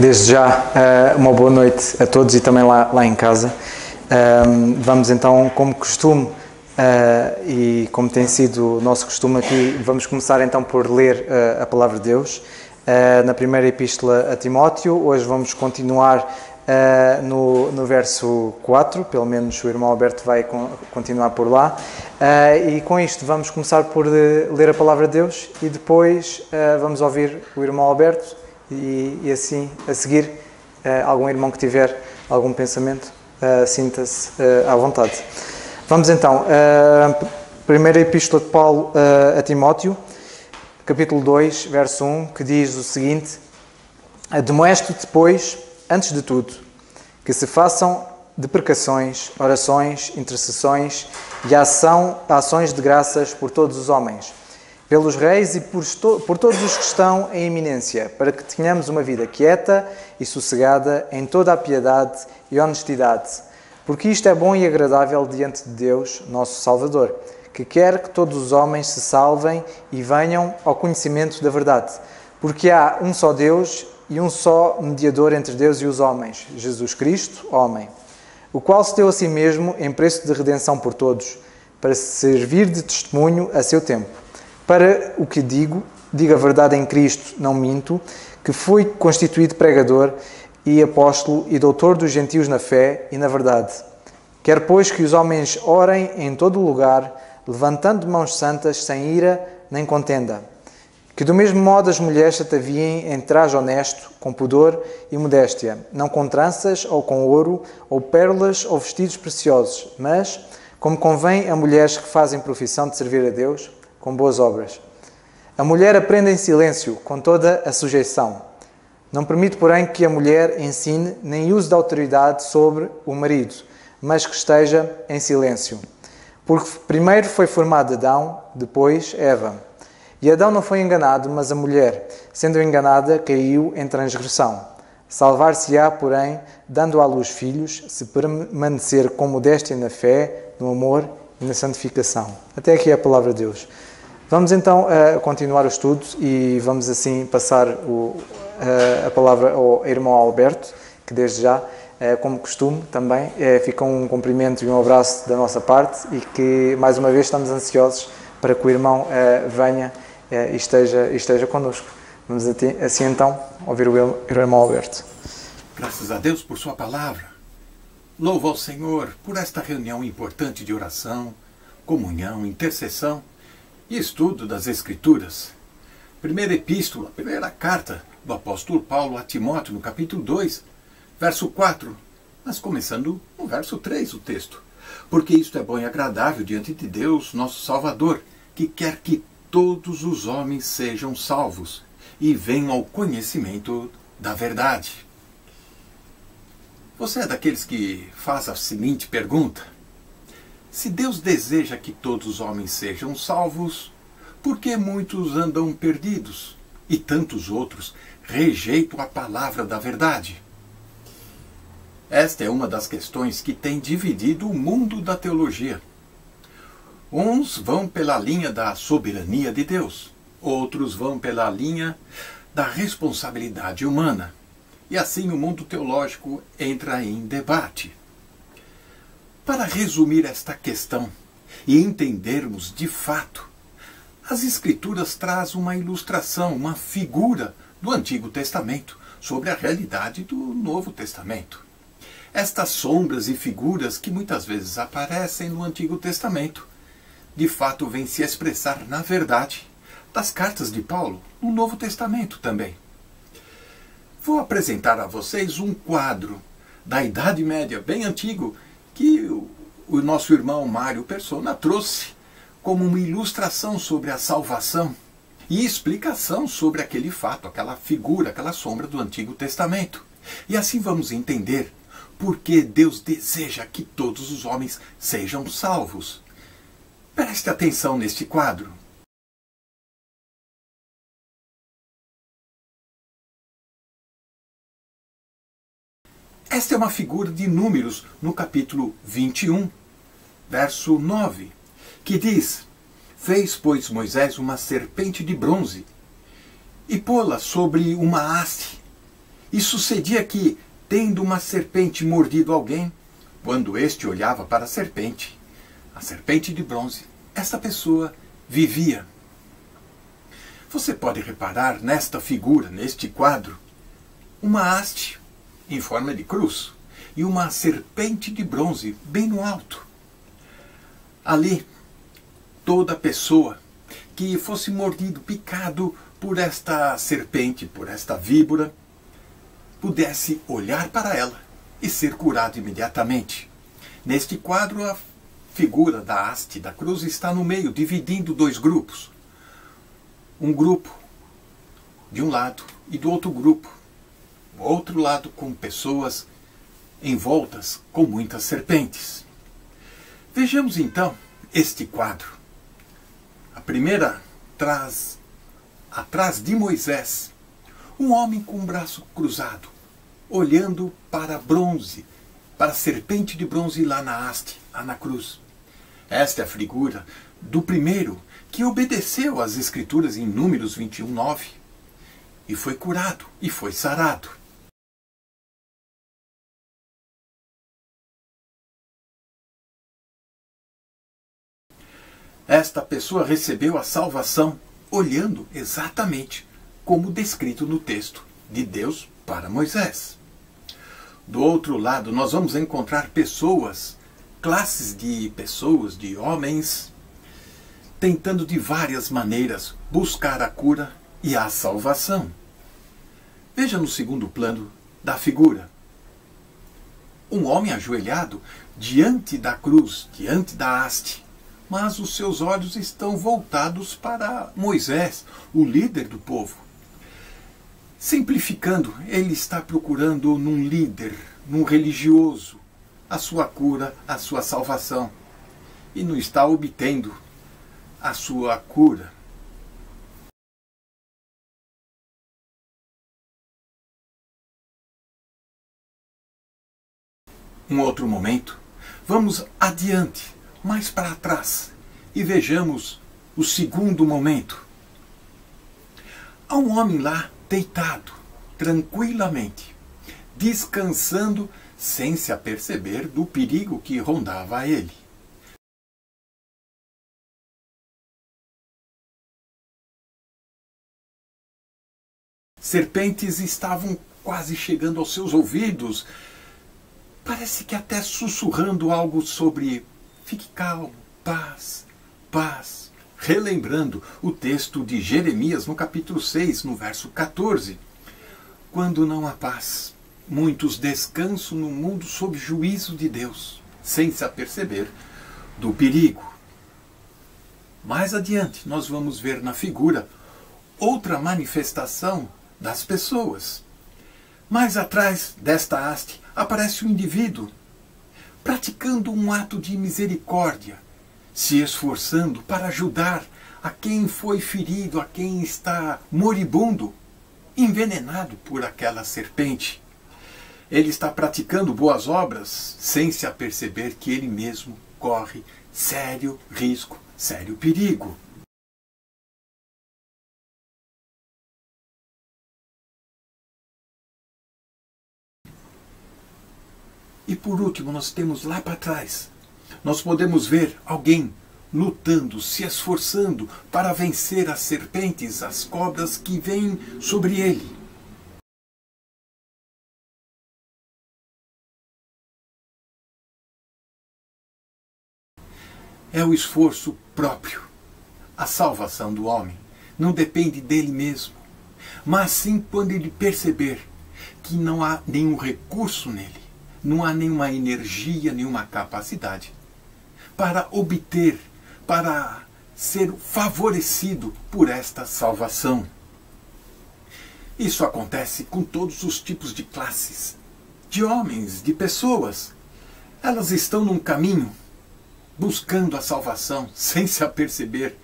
Desde já, uma boa noite a todos e também lá em casa. Vamos então, como costume, e como tem sido o nosso costume aqui, vamos começar então por ler a Palavra de Deus. Na primeira epístola a Timóteo, hoje vamos continuar no verso 4, pelo menos o irmão Alberto vai continuar por lá. E com isto vamos começar por ler a Palavra de Deus e depois vamos ouvir o irmão Alberto. E assim, a seguir, algum irmão que tiver algum pensamento, sinta-se à vontade. Vamos então, primeira epístola de Paulo a Timóteo, capítulo 2, verso 1, que diz o seguinte: Admoesto-te, pois, antes de tudo, que se façam deprecações, orações, intercessões e ações de graças por todos os homens, pelos reis e por todos os que estão em eminência, para que tenhamos uma vida quieta e sossegada em toda a piedade e honestidade, porque isto é bom e agradável diante de Deus, nosso Salvador, que quer que todos os homens se salvem e venham ao conhecimento da verdade, porque há um só Deus e um só mediador entre Deus e os homens, Jesus Cristo, homem, o qual se deu a si mesmo em preço de redenção por todos, para servir de testemunho a seu tempo. Para o que digo a verdade em Cristo, não minto, que fui constituído pregador e apóstolo e doutor dos gentios na fé e na verdade. Quero, pois, que os homens orem em todo o lugar, levantando mãos santas, sem ira nem contenda. Que do mesmo modo as mulheres se ataviem em traje honesto, com pudor e modéstia, não com tranças ou com ouro, ou pérolas ou vestidos preciosos, mas, como convém a mulheres que fazem profissão de servir a Deus, com boas obras. A mulher aprende em silêncio, com toda a sujeição. Não permite, porém, que a mulher ensine nem use de autoridade sobre o marido, mas que esteja em silêncio. Porque primeiro foi formado Adão, depois Eva. E Adão não foi enganado, mas a mulher, sendo enganada, caiu em transgressão. Salvar-se-á, porém, dando à luz filhos, se permanecer com modéstia na fé, no amor e na santificação. Até aqui é a palavra de Deus. Vamos então continuar o estudo e vamos assim passar a palavra ao irmão Alberto, que desde já, como costume também, fica um cumprimento e um abraço da nossa parte e que mais uma vez estamos ansiosos para que o irmão venha e esteja connosco. Vamos assim então ouvir o irmão Alberto. Graças a Deus por sua palavra. Louvo ao Senhor por esta reunião importante de oração, comunhão, intercessão e estudo das Escrituras. Primeira epístola, primeira carta do apóstolo Paulo a Timóteo, no capítulo 2, verso 4, mas começando no verso 3 o texto. Porque isto é bom e agradável diante de Deus, nosso Salvador, que quer que todos os homens sejam salvos e venham ao conhecimento da verdade. Você é daqueles que faz a seguinte pergunta: se Deus deseja que todos os homens sejam salvos, por que muitos andam perdidos e tantos outros rejeitam a palavra da verdade? Esta é uma das questões que tem dividido o mundo da teologia. Uns vão pela linha da soberania de Deus, outros vão pela linha da responsabilidade humana. E assim o mundo teológico entra em debate. Para resumir esta questão e entendermos de fato, as Escrituras trazem uma ilustração, uma figura do Antigo Testamento sobre a realidade do Novo Testamento. Estas sombras e figuras que muitas vezes aparecem no Antigo Testamento, de fato vêm se expressar na verdade das cartas de Paulo no Novo Testamento também. Vou apresentar a vocês um quadro da Idade Média, bem antigo, que o nosso irmão Mário Persona trouxe como uma ilustração sobre a salvação e explicação sobre aquele fato, aquela figura, aquela sombra do Antigo Testamento. E assim vamos entender por que Deus deseja que todos os homens sejam salvos. Preste atenção neste quadro. Esta é uma figura de Números no capítulo 21, verso 9, que diz: Fez, pois, Moisés uma serpente de bronze e pô-la sobre uma haste E sucedia que, tendo uma serpente mordido alguém, quando este olhava para a serpente de bronze, esta pessoa vivia. Você pode reparar nesta figura, neste quadro, uma haste em forma de cruz e uma serpente de bronze bem no alto. Ali, toda pessoa que fosse mordido, picado por esta serpente, por esta víbora, pudesse olhar para ela e ser curado imediatamente. Neste quadro, a figura da haste da cruz está no meio, dividindo dois grupos. Um grupo de um lado e do outro grupo. O outro lado com pessoas envoltas com muitas serpentes. Vejamos então este quadro. A primeira traz atrás de Moisés um homem com o braço cruzado, olhando para bronze, para a serpente de bronze lá na haste, lá na cruz. Esta é a figura do primeiro que obedeceu às Escrituras em Números 21:9 e foi curado e foi sarado. Esta pessoa recebeu a salvação olhando exatamente como descrito no texto de Deus para Moisés. Do outro lado, nós vamos encontrar pessoas, classes de pessoas, de homens, tentando de várias maneiras buscar a cura e a salvação. Veja no segundo plano da figura. Um homem ajoelhado diante da cruz, diante da haste, mas os seus olhos estão voltados para Moisés, o líder do povo. Simplificando, ele está procurando num líder, num religioso, a sua cura, a sua salvação. E não está obtendo a sua cura. Um outro momento, vamos adiante, mais para trás, e vejamos o segundo momento. Há um homem lá, deitado, tranquilamente, descansando, sem se aperceber do perigo que rondava a ele. Serpentes estavam quase chegando aos seus ouvidos, parece que até sussurrando algo sobre fique calmo, paz, paz. Relembrando o texto de Jeremias no capítulo 6, no verso 14. Quando não há paz, muitos descansam no mundo sob juízo de Deus, sem se aperceber do perigo. Mais adiante, nós vamos ver na figura outra manifestação das pessoas. Mais atrás desta haste aparece um indivíduo praticando um ato de misericórdia, se esforçando para ajudar a quem foi ferido, a quem está moribundo, envenenado por aquela serpente. Ele está praticando boas obras sem se aperceber que ele mesmo corre sério risco, sério perigo. E por último, nós temos lá para trás, nós podemos ver alguém lutando, se esforçando para vencer as serpentes, as cobras que vêm sobre ele. É o esforço próprio. A salvação do homem não depende dele mesmo, mas sim quando ele perceber que não há nenhum recurso nele, não há nenhuma energia, nenhuma capacidade para obter, para ser favorecido por esta salvação. Isso acontece com todos os tipos de classes, de homens, de pessoas. Elas estão num caminho buscando a salvação sem se aperceber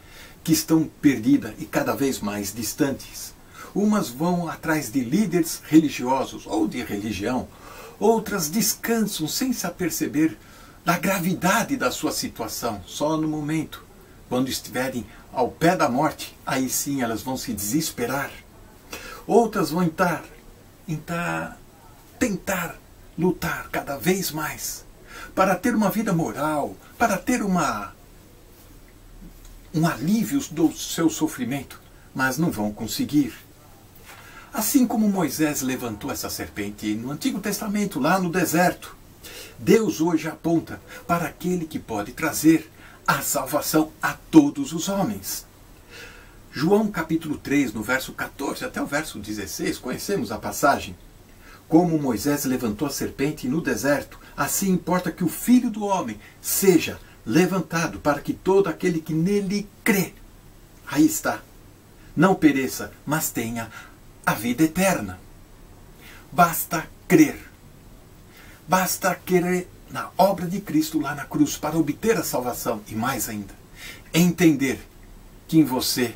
que estão perdidas e cada vez mais distantes. Umas vão atrás de líderes religiosos ou de religião, outras descansam sem se aperceber da gravidade da sua situação. Só no momento, quando estiverem ao pé da morte, aí sim elas vão se desesperar. Outras vão estar tentar lutar cada vez mais para ter uma vida moral, para ter um alívio do seu sofrimento, mas não vão conseguir. Assim como Moisés levantou essa serpente no Antigo Testamento, lá no deserto, Deus hoje aponta para aquele que pode trazer a salvação a todos os homens. João capítulo 3, no verso 14 até o verso 16, conhecemos a passagem. Como Moisés levantou a serpente no deserto, assim importa que o Filho do Homem seja levantado para que todo aquele que nele crê, aí está, não pereça, mas tenha a vida eterna. Basta crer. Basta crer na obra de Cristo lá na cruz para obter a salvação. E mais ainda, entender que em você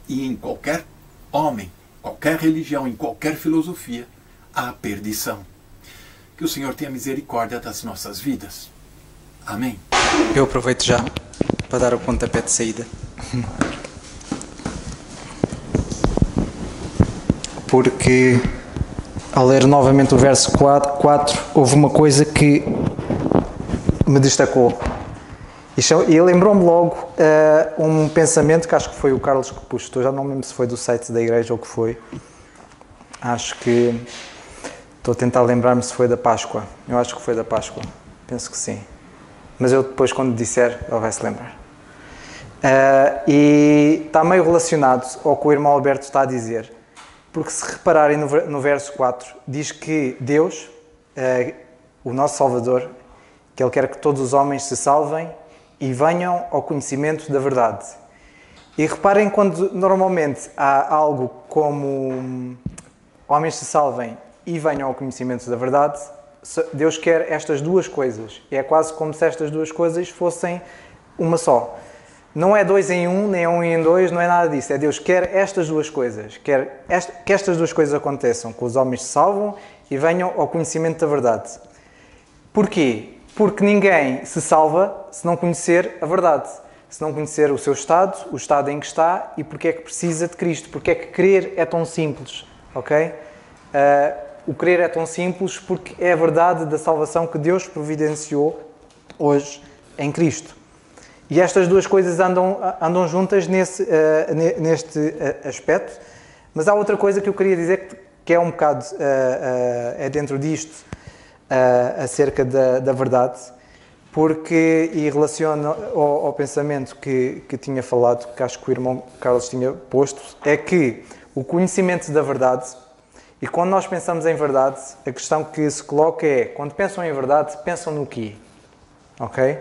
e em qualquer homem, qualquer religião, em qualquer filosofia, há perdição. Que o Senhor tenha misericórdia das nossas vidas. Amém. Eu aproveito já para dar o pontapé de saída. Porque ao ler novamente o verso 4, houve uma coisa que me destacou. E lembrou-me logo um pensamento que acho que foi o Carlos que postou, já não me lembro se foi do site da igreja ou o que foi. Acho que estou a tentar lembrar-me se foi da Páscoa. Eu acho que foi da Páscoa, penso que sim. Mas eu depois, quando disser, ele vai se lembrar. E está meio relacionado ao que o irmão Alberto está a dizer. Porque se repararem no verso 4, diz que Deus, o nosso Salvador, que Ele quer que todos os homens se salvem e venham ao conhecimento da verdade. E reparem quando normalmente há algo como homens se salvem e venham ao conhecimento da verdade, Deus quer estas duas coisas. E é quase como se estas duas coisas fossem uma só. Não é 2 em 1, nem 1 em 2, não é nada disso. É Deus quer estas duas coisas. Quer que estas duas coisas aconteçam, que os homens se salvam e venham ao conhecimento da verdade. Porquê? Porque ninguém se salva se não conhecer a verdade. Se não conhecer o seu estado, o estado em que está e porque é que precisa de Cristo. Porque é que crer é tão simples. Ok? O crer é tão simples porque é a verdade da salvação que Deus providenciou hoje em Cristo. E estas duas coisas andam juntas neste aspecto. Mas há outra coisa que eu queria dizer que é um bocado é dentro disto, acerca da verdade, porque, e relaciona ao pensamento que tinha falado, que acho que o irmão Carlos tinha posto, é que o conhecimento da verdade, e quando nós pensamos em verdade, a questão que se coloca é, quando pensam em verdade, pensam no quê? Ok?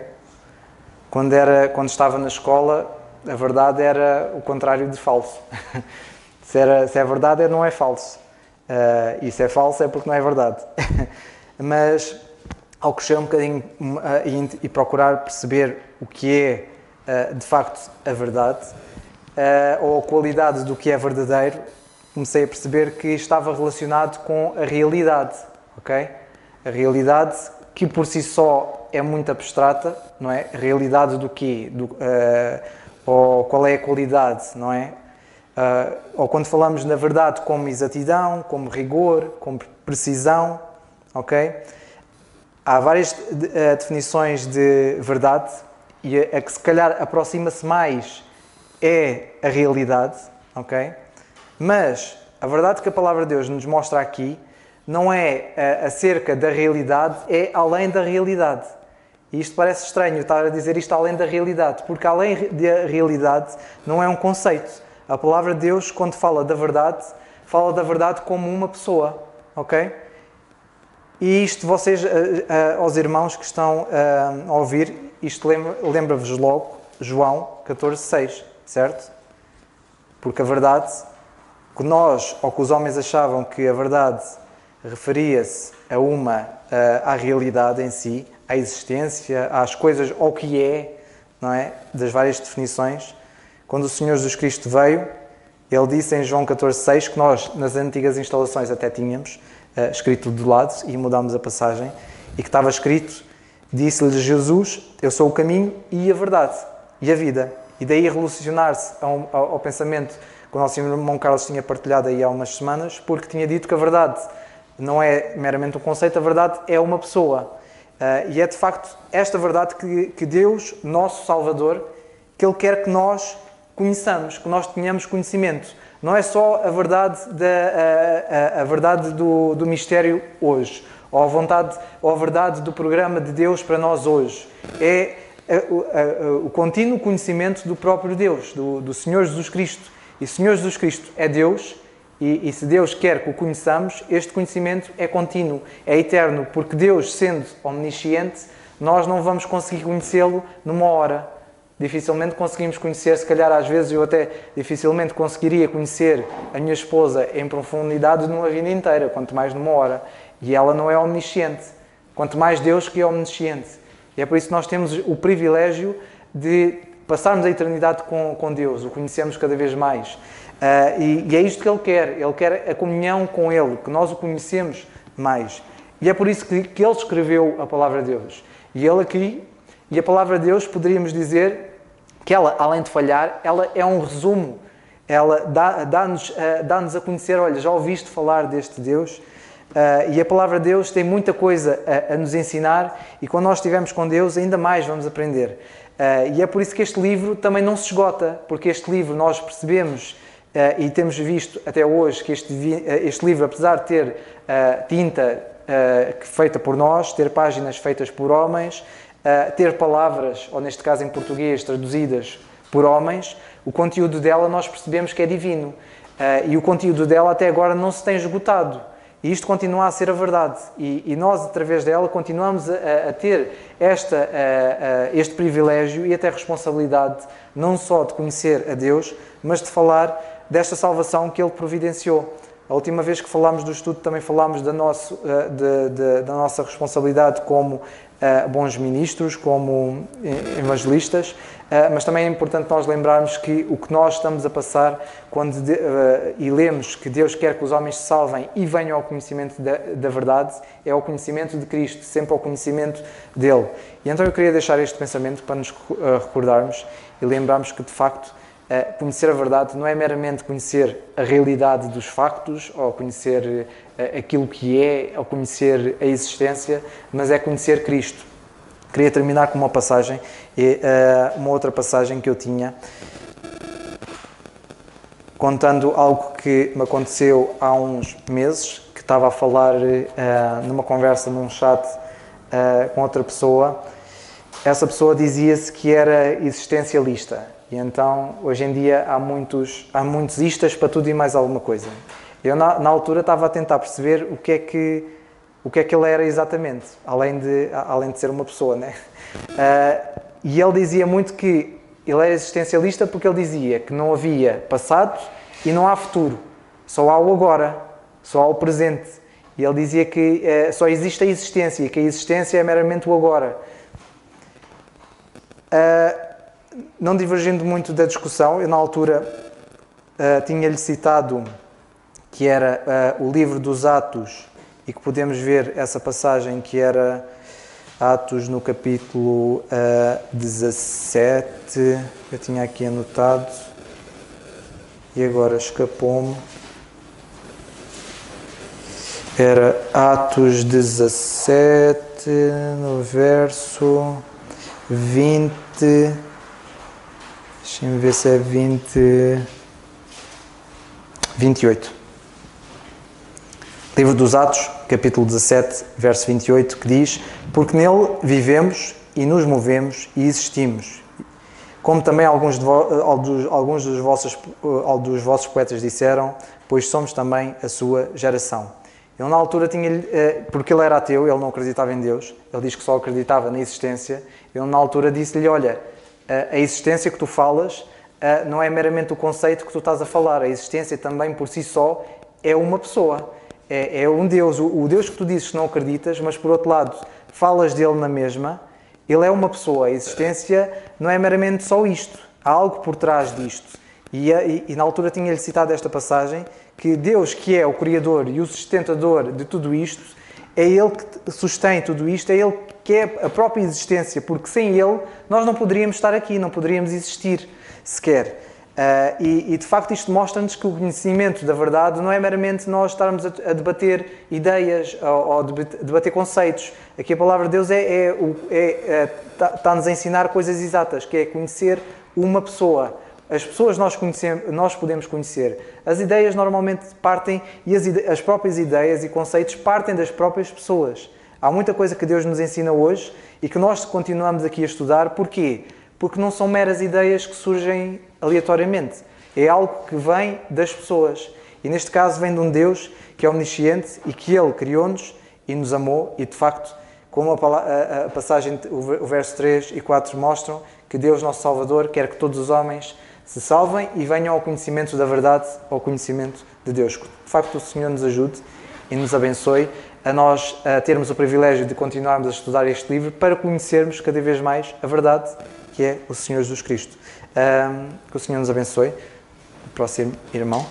Quando estava na escola, a verdade era o contrário de falso. Se é verdade, não é falso. E se é falso, é porque não é verdade. Mas, ao crescer um bocadinho e procurar perceber o que é, de facto, a verdade, ou a qualidade do que é verdadeiro, comecei a perceber que estava relacionado com a realidade. Ok? A realidade que por si só é muito abstrata, não é? A realidade do quê? Ou qual é a qualidade, não é? Ou quando falamos na verdade como exatidão, como rigor, como precisão, ok? Há várias definições de verdade e a que se calhar aproxima-se mais é a realidade, ok? Mas a verdade que a Palavra de Deus nos mostra aqui não é acerca da realidade, é além da realidade. E isto parece estranho, estar a dizer isto além da realidade, porque além da realidade não é um conceito. A Palavra de Deus, quando fala da verdade como uma pessoa, ok? E isto vocês, aos irmãos que estão a ouvir, isto lembra-vos logo João 14,6, certo? Porque a verdade, que nós, ou que os homens achavam que a verdade referia-se à realidade em si, à existência, às coisas, ao que é, não é? Das várias definições. Quando o Senhor Jesus Cristo veio, Ele disse em João 14,6 que nós, nas antigas instalações, até tínhamos escrito do lado, e mudámos a passagem, e que estava escrito, disse-lhe Jesus, eu sou o caminho e a verdade, e a vida. E daí relacionar-se ao pensamento, o nosso irmão Carlos tinha partilhado aí há umas semanas, porque tinha dito que a verdade não é meramente um conceito, a verdade é uma pessoa. E é de facto esta verdade que Deus, nosso Salvador, que Ele quer que nós conheçamos, que nós tenhamos conhecimento. Não é só a verdade, a verdade do mistério hoje, ou a verdade do programa de Deus para nós hoje. É o contínuo conhecimento do próprio Deus, do Senhor Jesus Cristo. E o Senhor Jesus Cristo é Deus, e se Deus quer que o conheçamos, este conhecimento é contínuo, é eterno, porque Deus, sendo omnisciente, nós não vamos conseguir conhecê-lo numa hora. Dificilmente conseguimos conhecer, se calhar às vezes eu até dificilmente conseguiria conhecer a minha esposa em profundidade numa vida inteira, quanto mais numa hora. E ela não é omnisciente, quanto mais Deus que é omnisciente. E é por isso que nós temos o privilégio de passarmos a eternidade com Deus, o conhecemos cada vez mais. E é isto que Ele quer a comunhão com Ele, que nós o conhecemos mais. E é por isso que Ele escreveu a Palavra de Deus. E a Palavra de Deus, poderíamos dizer que ela, além de falhar, ela é um resumo. Ela dá-nos a conhecer, olha, já ouviste falar deste Deus? E a Palavra de Deus tem muita coisa a nos ensinar, e quando nós estivermos com Deus, ainda mais vamos aprender. E é por isso que este livro também não se esgota, porque este livro nós percebemos e temos visto até hoje que este livro, apesar de ter tinta feita por nós, ter páginas feitas por homens, ter palavras, ou neste caso em português, traduzidas por homens, o conteúdo dela nós percebemos que é divino. E o conteúdo dela até agora não se tem esgotado. E isto continua a ser a verdade. E nós, através dela, continuamos a ter este privilégio e até responsabilidade, não só de conhecer a Deus, mas de falar desta salvação que Ele providenciou. A última vez que falámos do estudo também falámos da nossa responsabilidade como bons ministros, como evangelistas, mas também é importante nós lembrarmos que o que nós estamos a passar e lemos que Deus quer que os homens se salvem e venham ao conhecimento da verdade, é o conhecimento de Cristo, sempre ao conhecimento dele. E então eu queria deixar este pensamento para nos recordarmos e lembrarmos que de facto conhecer a verdade não é meramente conhecer a realidade dos factos, ou conhecer aquilo que é, ou conhecer a existência, mas é conhecer Cristo. Queria terminar com uma passagem, uma outra passagem que eu tinha, contando algo que me aconteceu há uns meses, que estava a falar numa conversa, num chat com outra pessoa. Essa pessoa dizia-se que era existencialista. E então, hoje em dia, há muitos istas para tudo e mais alguma coisa. Eu, na altura, estava a tentar perceber o que é que ele era exatamente, além de ser uma pessoa, né? E ele dizia muito que ele era existencialista porque ele dizia que não havia passado e não há futuro. Só há o agora, só há o presente. E ele dizia que só existe a existência e que a existência é meramente o agora. Não divergindo muito da discussão, eu na altura tinha-lhe citado que era o livro dos Atos, e que podemos ver essa passagem que era Atos no capítulo 17, eu tinha aqui anotado, e agora escapou-me. Era Atos 17, no verso 20... Deixem-me ver se é 28. Livro dos Atos, capítulo 17, verso 28, que diz: porque nele vivemos e nos movemos e existimos. Como também alguns dos vossos poetas disseram, pois somos também a sua geração. Eu na altura tinha-lhe, porque ele era ateu, ele não acreditava em Deus, ele diz que só acreditava na existência, eu na altura disse-lhe, olha, a existência que tu falas não é meramente o conceito que tu estás a falar. A existência também por si só é uma pessoa, é um Deus. O Deus que tu dizes que não acreditas, mas por outro lado falas dele na mesma, ele é uma pessoa. A existência não é meramente só isto, há algo por trás disto. E na altura tinha-lhe citado esta passagem, que Deus, que é o Criador e o sustentador de tudo isto, é Ele que sustém tudo isto, é Ele que é a própria existência, porque sem Ele nós não poderíamos estar aqui, não poderíamos existir sequer. E de facto isto mostra-nos que o conhecimento da verdade não é meramente nós estarmos a debater ideias ou debater conceitos. Aqui a palavra de Deus está-nos a ensinar coisas exatas, que é conhecer uma pessoa. As pessoas nós podemos conhecer. As ideias normalmente partem, e as próprias ideias e conceitos partem das próprias pessoas. Há muita coisa que Deus nos ensina hoje e que nós continuamos aqui a estudar. Porquê? Porque não são meras ideias que surgem aleatoriamente. É algo que vem das pessoas. E neste caso vem de um Deus que é omnisciente e que Ele criou-nos e nos amou. E de facto, como a passagem, o verso 3 e 4 mostram, que Deus, nosso Salvador, quer que todos os homens se salvem e venham ao conhecimento da verdade, ao conhecimento de Deus. De facto, o Senhor nos ajude e nos abençoe a nós termos o privilégio de continuarmos a estudar este livro para conhecermos cada vez mais a verdade, que é o Senhor Jesus Cristo. Que o Senhor nos abençoe. O próximo irmão.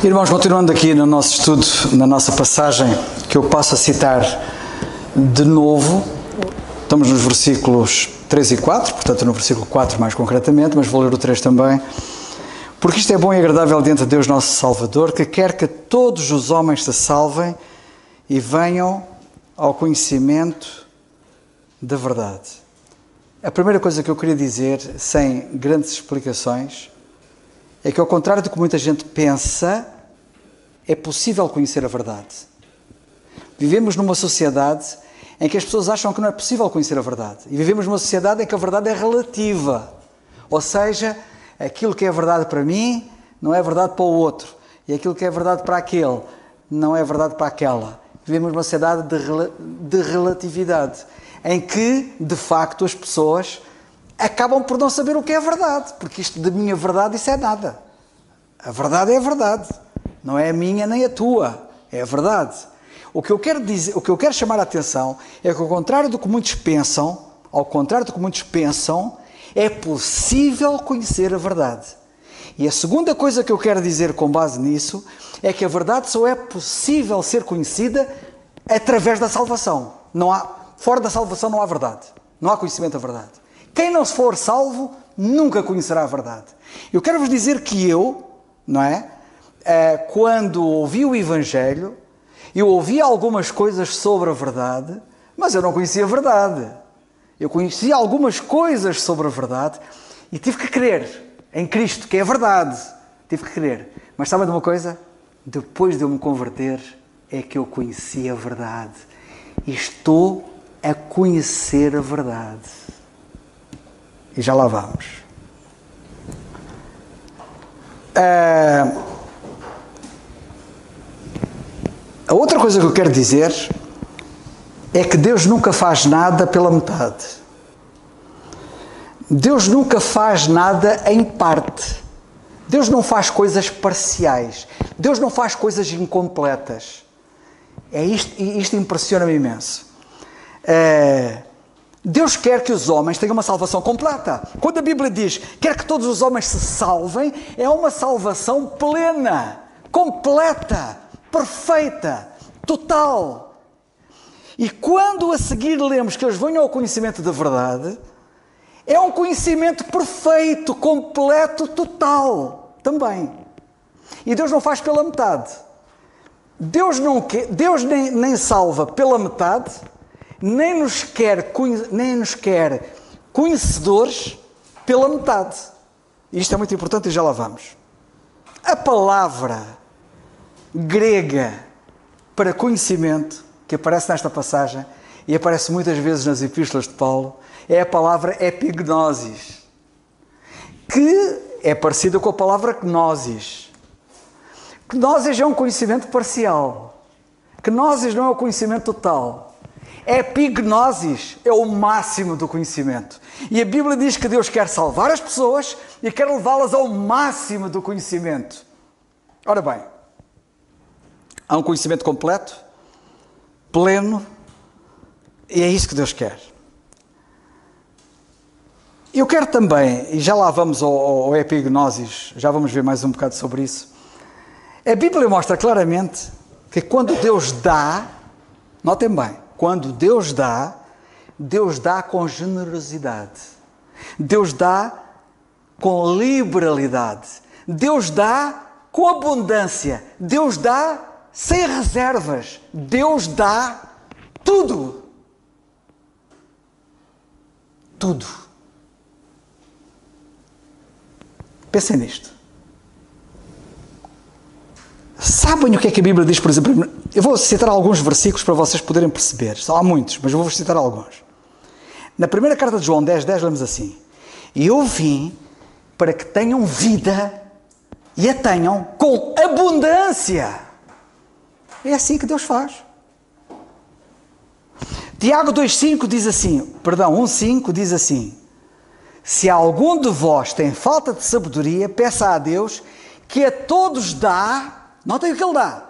Irmãos, continuando aqui no nosso estudo, na nossa passagem, que eu passo a citar de novo, estamos nos versículos 3 e 4, portanto no versículo 4 mais concretamente, mas vou ler o 3 também. Porque isto é bom e agradável diante de Deus nosso Salvador, que quer que todos os homens se salvem e venham ao conhecimento da verdade. A primeira coisa que eu queria dizer, sem grandes explicações, é que, ao contrário do que muita gente pensa, é possível conhecer a verdade. Vivemos numa sociedade em que as pessoas acham que não é possível conhecer a verdade. E vivemos numa sociedade em que a verdade é relativa. Ou seja, aquilo que é verdade para mim não é verdade para o outro. E aquilo que é verdade para aquele não é verdade para aquela. Vivemos numa sociedade de relatividade, em que, de facto, as pessoas acabam por não saber o que é verdade, porque isto de minha verdade, isso é nada. A verdade é a verdade, não é a minha nem a tua, é a verdade. O que eu quero dizer, o que eu quero chamar a atenção é que, ao contrário do que muitos pensam, é possível conhecer a verdade. E a segunda coisa que eu quero dizer com base nisso é que a verdade só é possível ser conhecida através da salvação. Fora da salvação não há verdade, não há conhecimento da verdade. Quem não se for salvo, nunca conhecerá a verdade. Eu quero vos dizer que quando ouvi o Evangelho, eu ouvi algumas coisas sobre a verdade, mas eu não conhecia a verdade. Eu conhecia algumas coisas sobre a verdade e tive que crer em Cristo, que é a verdade. Tive que crer. Mas sabem de uma coisa? Depois de eu me converter, é que eu conheci a verdade. E estou a conhecer a verdade. E já lá vamos. A outra coisa que eu quero dizer é que Deus nunca faz nada pela metade. Deus nunca faz nada em parte. Deus não faz coisas parciais. Deus não faz coisas incompletas. Isto impressiona-me imenso. Deus quer que os homens tenham uma salvação completa. Quando a Bíblia diz quer que todos os homens se salvem, é uma salvação plena, completa, perfeita, total. E quando a seguir lemos que eles venham ao conhecimento da verdade, é um conhecimento perfeito, completo, total também. E Deus não faz pela metade. Deus nem salva pela metade, nem nos quer conhecedores pela metade. Isto é muito importante e já lá vamos. A palavra grega para conhecimento, que aparece nesta passagem e aparece muitas vezes nas epístolas de Paulo, é a palavra epignosis, que é parecida com a palavra gnosis. Gnosis é um conhecimento parcial. Gnosis não é o conhecimento total. Epignosis é o máximo do conhecimento. E a Bíblia diz que Deus quer salvar as pessoas e quer levá-las ao máximo do conhecimento. Ora bem, há um conhecimento completo, pleno, e é isso que Deus quer. Eu quero também, e já lá vamos ao epignosis, já vamos ver mais um bocado sobre isso. A Bíblia mostra claramente que quando Deus dá, notem bem, quando Deus dá com generosidade. Deus dá com liberalidade. Deus dá com abundância. Deus dá sem reservas. Deus dá tudo. Tudo. Pensem nisto. Sabem o que é que a Bíblia diz, por exemplo? Eu vou citar alguns versículos para vocês poderem perceber. Só há muitos, mas eu vou citar alguns. Na primeira carta de João 10:10 lemos assim: e eu vim para que tenham vida e a tenham com abundância. É assim que Deus faz. Tiago 2:5 diz assim, 1:5 diz assim: se algum de vós tem falta de sabedoria, peça a Deus que a todos dá. Notem o que Ele dá.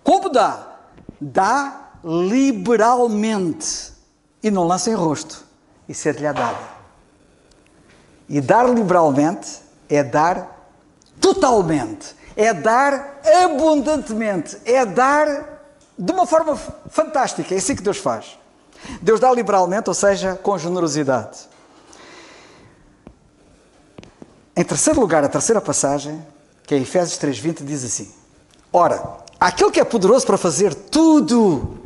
Como dá? Dá liberalmente e não lança em rosto, e ser-lhe-á dado. E dar liberalmente é dar totalmente, é dar abundantemente, é dar de uma forma fantástica. É assim que Deus faz. Deus dá liberalmente, ou seja, com generosidade. Em terceiro lugar, a terceira passagem, que é Efésios 3:20, diz assim: ora, aquele que é poderoso para fazer tudo,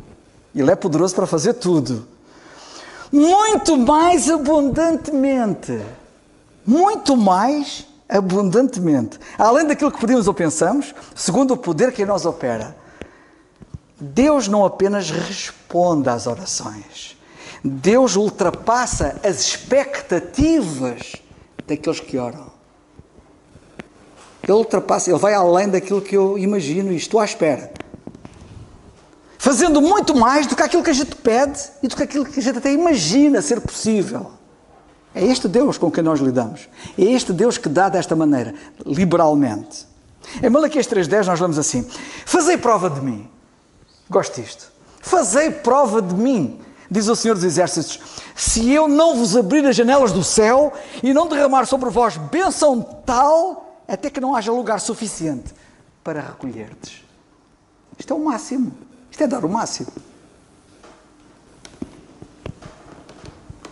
Ele é poderoso para fazer tudo, muito mais abundantemente, além daquilo que pedimos ou pensamos, segundo o poder que em nós opera. Deus não apenas responde às orações, Deus ultrapassa as expectativas daqueles que oram. Ele ultrapassa, Ele vai além daquilo que eu imagino e estou à espera. Fazendo muito mais do que aquilo que a gente pede e do que aquilo que a gente até imagina ser possível. É este Deus com quem nós lidamos. É este Deus que dá desta maneira, liberalmente. Em Malaquias 3:10 nós lemos assim: fazei prova de mim. Gosto disto. Fazei prova de mim, diz o Senhor dos Exércitos, se eu não vos abrir as janelas do céu e não derramar sobre vós bênção tal, até que não haja lugar suficiente para recolher-te. Isto é o máximo. Isto é dar o máximo.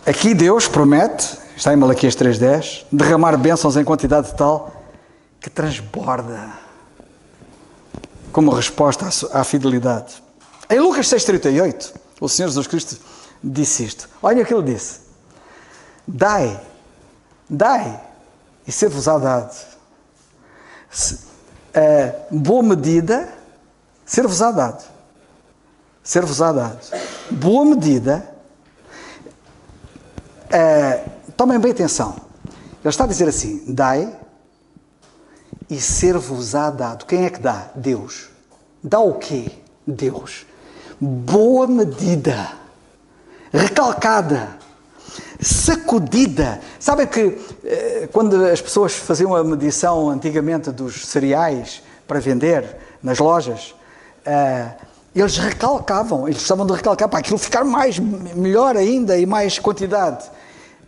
Aqui Deus promete, está em Malaquias 3:10, derramar bênçãos em quantidade tal que transborda como resposta à fidelidade. Em Lucas 6:38, o Senhor Jesus Cristo disse isto. Olha o que Ele disse: dai, e ser-vos-á dado. Boa medida, ser-vos-á dado. Ser-vos-á dado. Boa medida. Tomem bem atenção. Ele está a dizer assim: dai e ser-vos-á dado. Quem é que dá? Deus. Dá o quê? Deus. Boa medida, recalcada, sacudida. Sabem que quando as pessoas faziam a medição antigamente dos cereais para vender nas lojas, eles recalcavam, eles precisavam de recalcar para aquilo ficar melhor ainda e mais quantidade.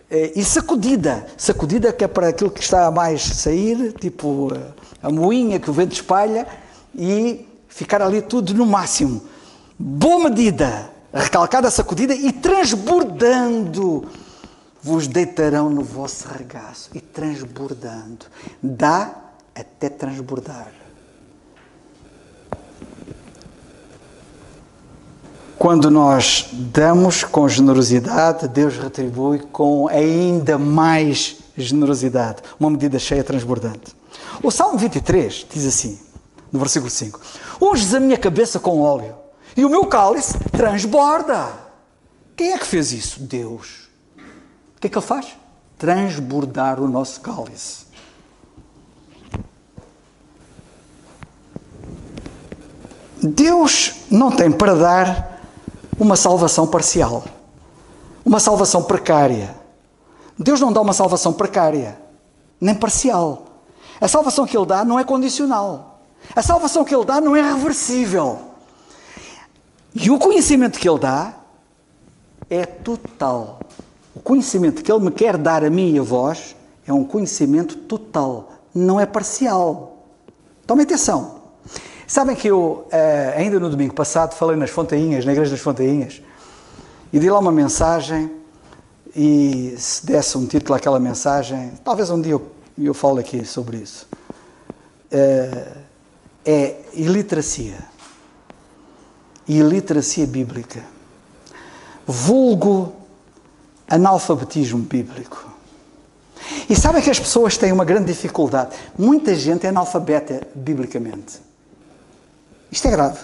E sacudida que é para aquilo que está a mais sair, tipo a moinha que o vento espalha, e ficar ali tudo no máximo. Boa medida, recalcada, sacudida e transbordando, vos deitarão no vosso regaço. E transbordando, dá até transbordar. Quando nós damos com generosidade, Deus retribui com ainda mais generosidade. Uma medida cheia, transbordante. O Salmo 23 diz assim, no versículo 5: unges a minha cabeça com óleo e o meu cálice transborda. Quem é que fez isso? Deus. O que é que Ele faz? Transbordar o nosso cálice. Deus não tem para dar uma salvação parcial, uma salvação precária. Deus não dá uma salvação precária, nem parcial. A salvação que Ele dá não é condicional. A salvação que Ele dá não é reversível. E o conhecimento que Ele dá é total. O conhecimento que Ele me quer dar a mim e a vós é um conhecimento total, não é parcial. Tomem atenção. Sabem que eu, ainda no domingo passado, falei nas Fontainhas, na Igreja das Fontainhas, e dei lá uma mensagem, e se desse um título àquela mensagem, talvez um dia eu fale aqui sobre isso. É iliteracia. Iliteracia bíblica. Vulgo analfabetismo bíblico. E sabem que as pessoas têm uma grande dificuldade. Muita gente é analfabeta biblicamente. Isto é grave.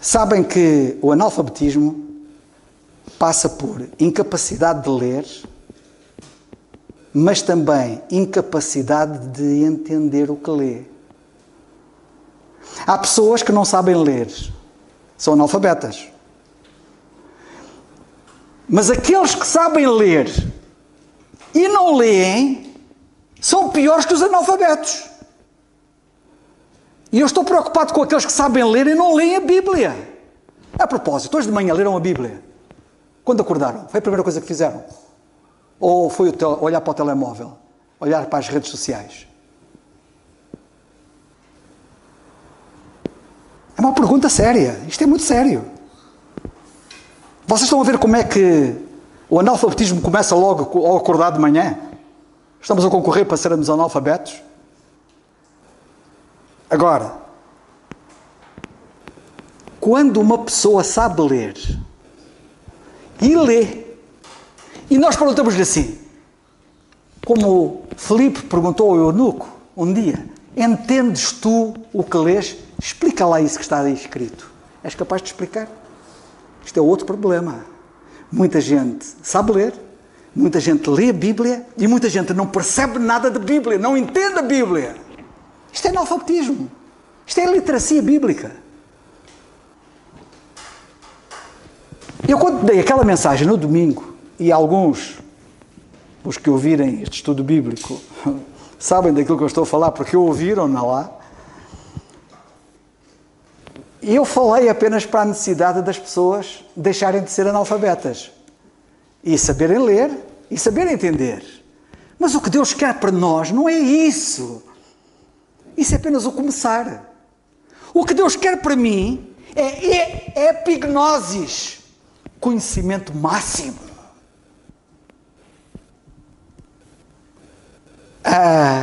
Sabem que o analfabetismo passa por incapacidade de ler, mas também incapacidade de entender o que lê. Há pessoas que não sabem ler, são analfabetas. Mas aqueles que sabem ler e não leem são piores que os analfabetos. E eu estou preocupado com aqueles que sabem ler e não leem a Bíblia. A propósito, hoje de manhã leram a Bíblia. Quando acordaram? Foi a primeira coisa que fizeram? Ou foi olhar para o telemóvel? Olhar para as redes sociais? É uma pergunta séria. Isto é muito sério. Vocês estão a ver como é que o analfabetismo começa logo ao acordar de manhã? Estamos a concorrer para sermos analfabetos? Agora, quando uma pessoa sabe ler e lê, e nós perguntamos-lhe assim, como Filipe perguntou ao eunuco um dia, entendes tu o que lês? Explica lá isso que está aí escrito. És capaz de explicar? Isto é outro problema. Muita gente sabe ler, muita gente lê a Bíblia e muita gente não percebe nada da Bíblia, não entende a Bíblia. Isto é analfabetismo. Isto é literacia bíblica. Eu, quando dei aquela mensagem no domingo, e alguns, os que ouvirem este estudo bíblico, sabem daquilo que eu estou a falar, porque ouviram-na lá, e eu falei apenas para a necessidade das pessoas deixarem de ser analfabetas e saberem ler e saberem entender. Mas o que Deus quer para nós não é isso. Isso é apenas o começar. O que Deus quer para mim é epignosis, conhecimento máximo.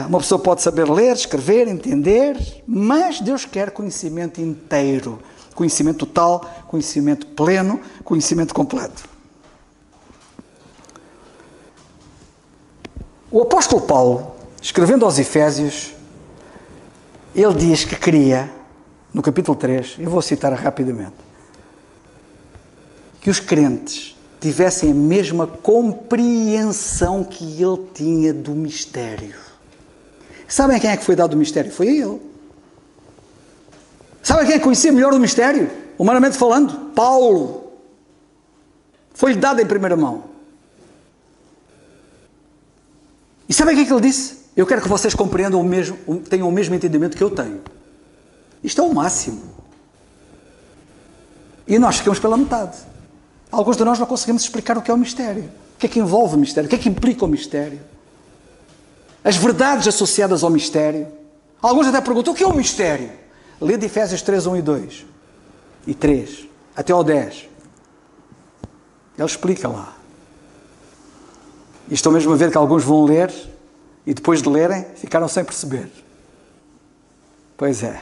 Uma pessoa pode saber ler, escrever, entender, mas Deus quer conhecimento inteiro, conhecimento total, conhecimento pleno, conhecimento completo. O apóstolo Paulo, escrevendo aos Efésios, ele diz que queria, no capítulo 3, eu vou citar rapidamente, que os crentes tivessem a mesma compreensão que ele tinha do mistério. Sabem a quem é que foi dado o mistério? Foi a ele. Sabem quem é que conhecia melhor o mistério? Humanamente falando? Paulo. Foi-lhe dado em primeira mão. E sabem o que é que ele disse? Eu quero que vocês compreendam o mesmo, tenham o mesmo entendimento que eu tenho. Isto é o máximo. E nós ficamos pela metade. Alguns de nós não conseguimos explicar o que é o mistério. O que é que envolve o mistério? O que é que implica o mistério? As verdades associadas ao mistério. Alguns até perguntam, o que é o mistério? Lê de Efésios 3, 1 e 2. E 3. Até ao 10. Ele explica lá. E estou mesmo a ver que alguns vão ler e depois de lerem ficaram sem perceber. Pois é.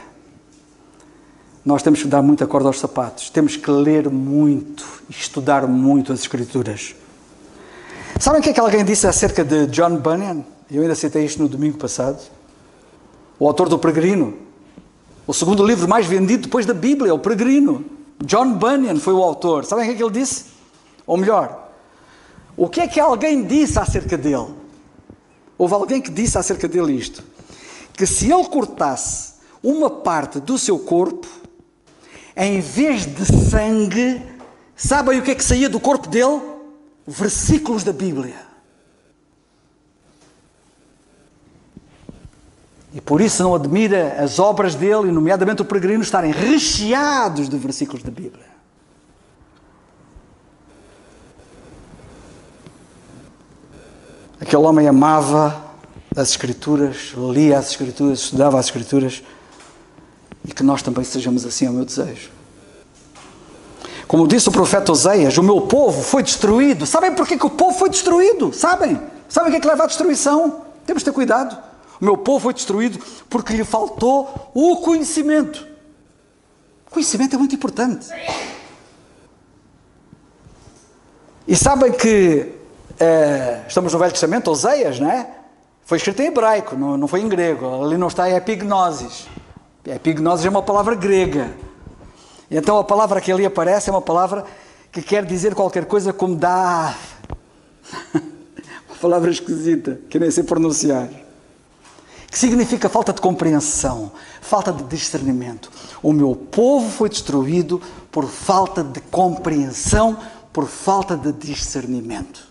Nós temos que dar muita corda aos sapatos. Temos que ler muito e estudar muito as Escrituras. Sabem o que é que alguém disse acerca de John Bunyan? Eu ainda citei isto no domingo passado. O autor do Peregrino. O segundo livro mais vendido depois da Bíblia, o Peregrino. John Bunyan foi o autor. Sabem o que é que ele disse? Ou melhor, o que é que alguém disse acerca dele? Houve alguém que disse acerca dele isto. Que se ele cortasse uma parte do seu corpo, em vez de sangue, sabem o que é que saía do corpo dele? Versículos da Bíblia. E por isso não admira as obras dele, e nomeadamente o peregrino, estarem recheados de versículos da Bíblia. Aquele homem amava as Escrituras, lia as Escrituras, estudava as Escrituras, e que nós também sejamos assim, é o meu desejo. Como disse o profeta Oseias, o meu povo foi destruído. Sabem porquê que o povo foi destruído? Sabem? Sabem o que é que leva à destruição? Temos de ter cuidado. O meu povo foi destruído porque lhe faltou o conhecimento. O conhecimento é muito importante. E sabem que estamos no Velho Testamento, Oseias, não é? Foi escrito em hebraico, não foi em grego. Ali não está epignosis. Epignosis é uma palavra grega. E então a palavra que ali aparece é uma palavra que quer dizer qualquer coisa como dar. Uma palavra esquisita, que nem sei pronunciar. Que significa falta de compreensão, falta de discernimento. O meu povo foi destruído por falta de compreensão, por falta de discernimento.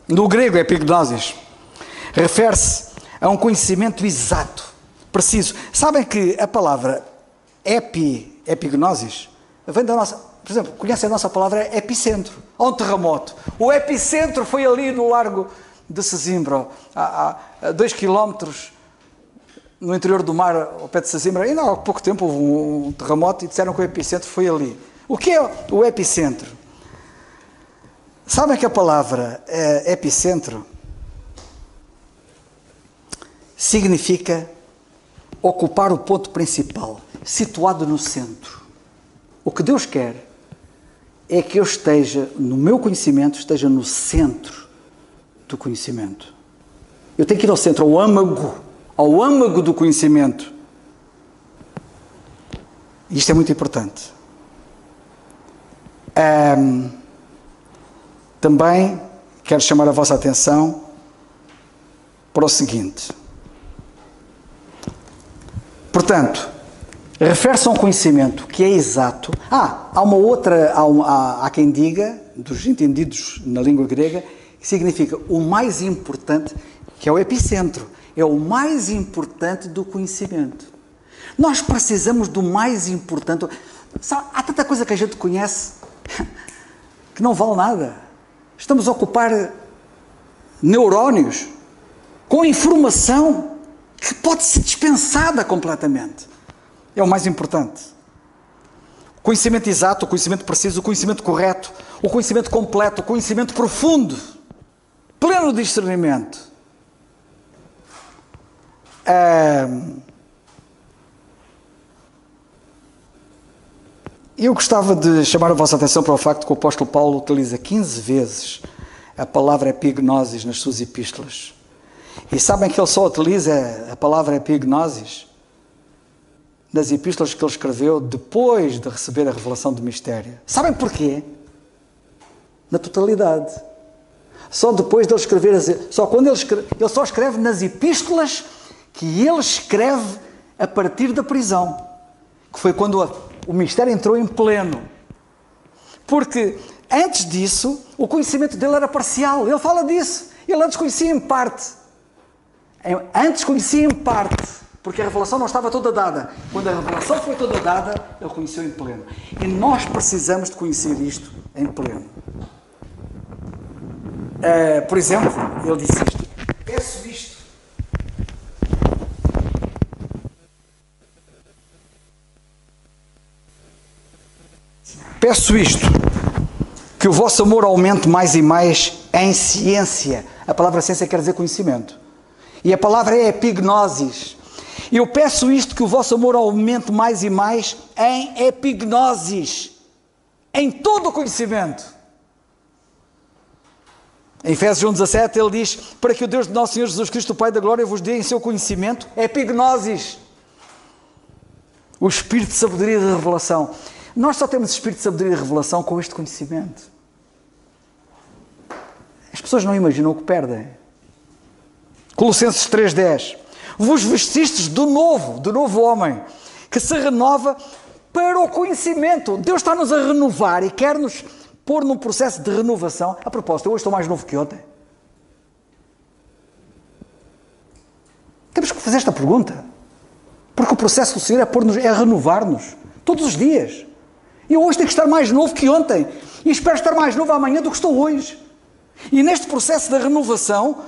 No grego, epignosis refere-se a um conhecimento exato, preciso. Sabem que a palavra epignosis vem da nossa... Por exemplo, conhecem a nossa palavra epicentro. Há um terremoto. O epicentro foi ali no largo de Sesimbra, a 2 km no interior do mar, ao pé de Sesimbra. Ainda há pouco tempo houve um terremoto e disseram que o epicentro foi ali. O que é o epicentro? Sabem que a palavra epicentro significa ocupar o ponto principal, situado no centro. O que Deus quer é que eu esteja, no meu conhecimento, esteja no centro do conhecimento. Eu tenho que ir ao centro, ao âmago do conhecimento. E isto é muito importante. Também quero chamar a vossa atenção para o seguinte. Portanto, refere-se a um conhecimento que é exato. Há uma outra, há quem diga, dos entendidos na língua grega, que significa o mais importante, que é o epicentro. É o mais importante do conhecimento. Nós precisamos do mais importante. Sabe, há tanta coisa que a gente conhece que não vale nada. Estamos a ocupar neurónios com informação que pode ser dispensada completamente. É o mais importante. O conhecimento exato, o conhecimento preciso, o conhecimento correto, o conhecimento completo, o conhecimento profundo, pleno de discernimento. Eu gostava de chamar a vossa atenção para o facto que o apóstolo Paulo utiliza 15 vezes a palavra epignosis nas suas epístolas. E sabem que ele só utiliza a palavra epignosis nas epístolas que ele escreveu depois de receber a revelação do mistério. Sabem porquê? Na totalidade. Só depois de ele escrever, só quando ele só escreve nas epístolas que ele escreve a partir da prisão, que foi quando o mistério entrou em pleno. Porque antes disso, o conhecimento dele era parcial. Ele fala disso. Ele antes conhecia em parte. Porque a revelação não estava toda dada. Quando a revelação foi toda dada, ele conheceu em pleno. E nós precisamos de conhecer isto em pleno. Por exemplo, ele disse isto. Peço isto. Peço isto, que o vosso amor aumente mais e mais em ciência. A palavra ciência quer dizer conhecimento. E a palavra é epignosis. Eu peço isto, que o vosso amor aumente mais e mais em epignosis. Em todo o conhecimento. Em Efésios 1,17 ele diz, para que o Deus de nosso Senhor Jesus Cristo, o Pai da Glória, vos dê em seu conhecimento epignosis. O espírito de sabedoria e de revelação. Nós só temos espírito de sabedoria e revelação com este conhecimento. As pessoas não imaginam o que perdem. Colossenses 3,10. Vos vestistes do novo homem, que se renova para o conhecimento. Deus está-nos a renovar e quer-nos pôr num processo de renovação. A propósito, eu hoje estou mais novo que ontem. Temos que fazer esta pergunta. Porque o processo do Senhor é renovar-nos todos os dias. E eu hoje tenho que estar mais novo que ontem. E espero estar mais novo amanhã do que estou hoje. E neste processo da renovação,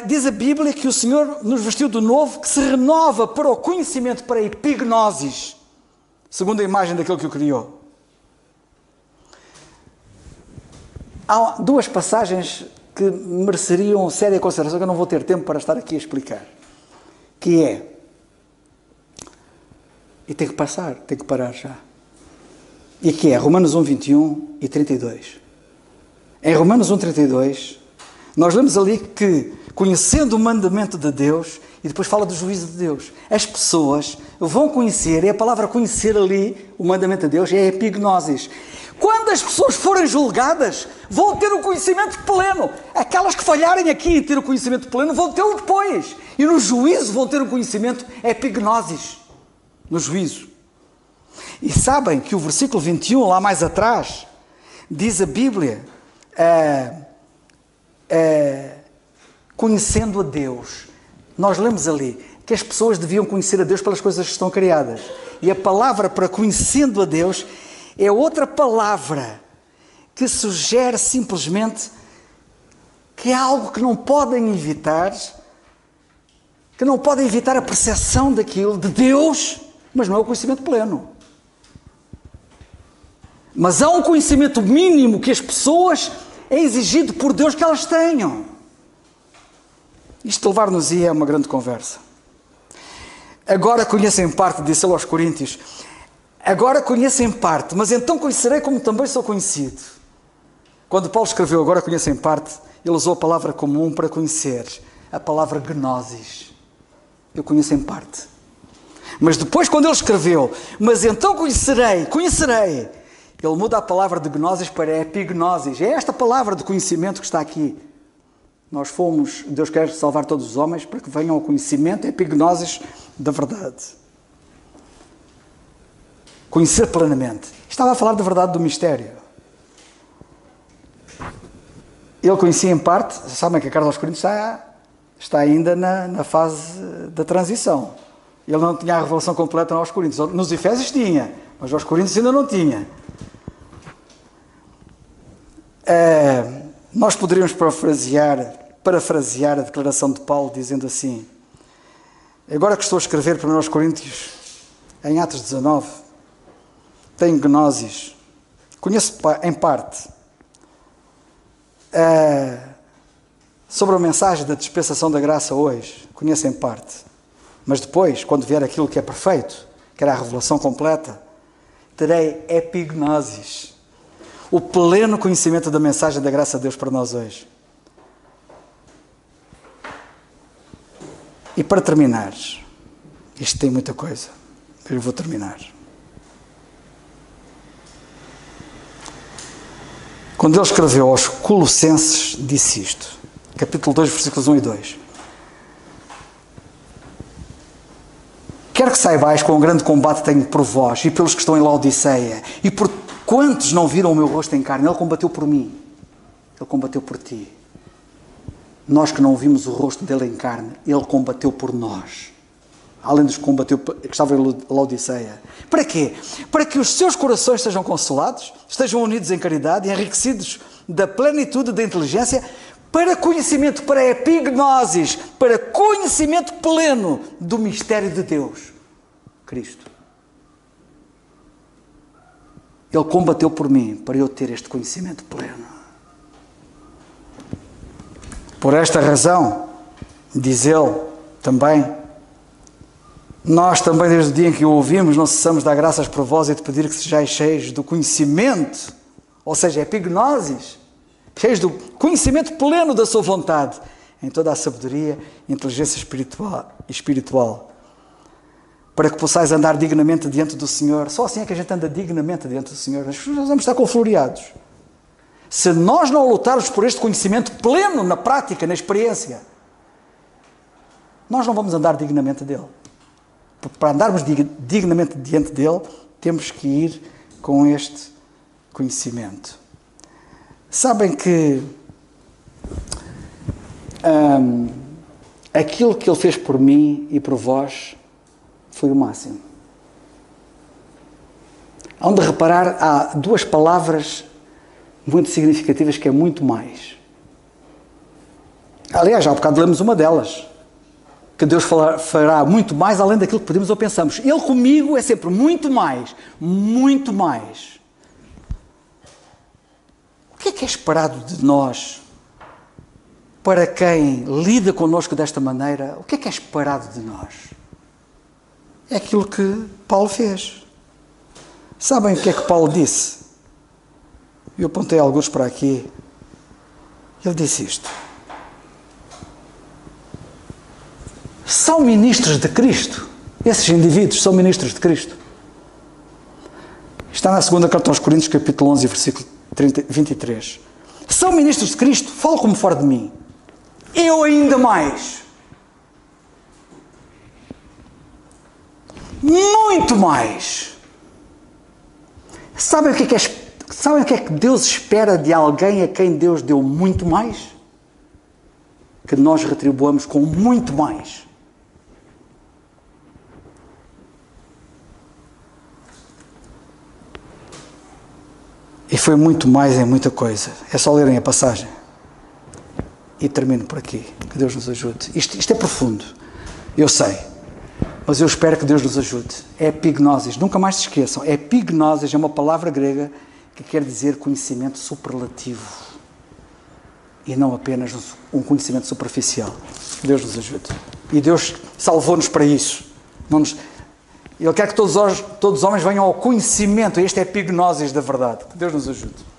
diz a Bíblia que o Senhor nos vestiu de novo, que se renova para o conhecimento, para a epignosis, segundo a imagem daquele que o criou. Há duas passagens que mereceriam séria consideração, que eu não vou ter tempo para estar aqui a explicar. Que é, e tem que parar já, e que é Romanos 1, 21 e 32. Em Romanos 1, 32, nós lemos ali que, conhecendo o mandamento de Deus, e depois fala do juízo de Deus, as pessoas vão conhecer, e a palavra conhecer ali, o mandamento de Deus, é epignosis. Quando as pessoas forem julgadas, vão ter o conhecimento pleno. Aquelas que falharem aqui e ter o conhecimento pleno, vão tê-lo depois. E no juízo vão ter o conhecimento epignosis. No juízo. E sabem que o versículo 21, lá mais atrás, diz a Bíblia, conhecendo a Deus. Nós lemos ali que as pessoas deviam conhecer a Deus pelas coisas que estão criadas. E a palavra para conhecendo a Deus é outra palavra que sugere simplesmente que é algo que não podem evitar, a percepção daquilo, de Deus, mas não é o conhecimento pleno. Mas há um conhecimento mínimo que as pessoas é exigido por Deus que elas tenham. Isto levar-nos-ia a uma grande conversa. Agora conheço em parte, disse ele aos Coríntios, agora conheço em parte, mas então conhecerei como também sou conhecido. Quando Paulo escreveu agora conheço em parte, ele usou a palavra comum para conhecer, a palavra gnosis. Eu conheço em parte. Mas depois quando ele escreveu, mas então conhecerei, ele muda a palavra de gnosis para epignosis. É esta palavra de conhecimento que está aqui. Deus quer salvar todos os homens para que venham ao conhecimento, epignosis da verdade. Conhecer plenamente. Estava a falar da verdade do mistério. Ele conhecia em parte, sabem que a carta aos Coríntios está ainda na fase da transição. Ele não tinha a revelação completa aos Coríntios. Nos Efésios tinha, mas aos Coríntios ainda não tinha. Nós poderíamos parafrasear a declaração de Paulo dizendo assim, agora que estou a escrever para os Coríntios, em Atos 19, tenho gnosis, conheço em parte, sobre a mensagem da dispensação da graça hoje, conheço em parte, mas depois, quando vier aquilo que é perfeito, que era a revelação completa, terei epignosis, o pleno conhecimento da mensagem da graça de Deus para nós hoje. E para terminar, isto tem muita coisa, mas eu vou terminar. Quando ele escreveu aos Colossenses, disse isto, capítulo 2, versículos 1 e 2. Quero que saibais quão grande combate tenho por vós e pelos que estão em Laodiceia e por quantos não viram o meu rosto em carne. Ele combateu por mim, ele combateu por ti. Nós que não vimos o rosto dele em carne, ele combateu por nós. Além dos que combateu, que estavam em Laodiceia. Para quê? Para que os seus corações sejam consolados, estejam unidos em caridade e enriquecidos da plenitude da inteligência, para conhecimento, para epignosis, para conhecimento pleno do mistério de Deus, Cristo. Ele combateu por mim, para eu ter este conhecimento pleno. Por esta razão, diz ele também, nós também desde o dia em que o ouvimos, não cessamos de dar graças por vós e de pedir que sejais cheios do conhecimento, ou seja, epignosis, cheios do conhecimento pleno da sua vontade, em toda a sabedoria e inteligência espiritual, para que possais andar dignamente diante do Senhor. Só assim é que a gente anda dignamente diante do Senhor. As pessoas vamos estar confloriados. Se nós não lutarmos por este conhecimento pleno na prática, na experiência, nós não vamos andar dignamente dele. para andarmos dignamente diante dele, temos que ir com este conhecimento. Sabem que aquilo que ele fez por mim e por vós foi o máximo. Hão de reparar, há duas palavras muito significativas que é muito mais. Aliás, já há bocado lemos uma delas, que Deus fará muito mais além daquilo que pedimos ou pensamos. Ele comigo é sempre muito mais, muito mais. O que é esperado de nós para quem lida connosco desta maneira? O que é esperado de nós? É aquilo que Paulo fez. Sabem o que é que Paulo disse? Eu apontei alguns para aqui. Ele disse isto. São ministros de Cristo. Esses indivíduos são ministros de Cristo. Está na segunda carta aos Coríntios, capítulo 11, versículo 23. São ministros de Cristo, falo como fora de mim. Eu ainda mais. Muito mais. Sabem o que é que Deus espera de alguém a quem Deus deu muito mais? Que nós retribuamos com muito mais. E foi muito mais em muita coisa. É só lerem a passagem. E termino por aqui. Que Deus nos ajude. Isto é profundo. Eu sei. Mas eu espero que Deus nos ajude. É epignosis. Nunca mais se esqueçam. Epignosis é uma palavra grega que quer dizer conhecimento superlativo. E não apenas um conhecimento superficial. Que Deus nos ajude. E Deus salvou-nos para isso. Ele quer que todos os homens venham ao conhecimento. Este é epignosis da verdade. Que Deus nos ajude.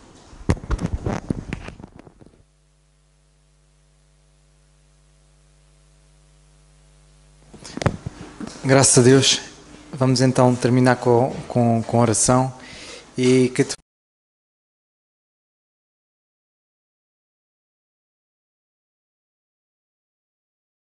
Graças a Deus. Vamos então terminar com oração e que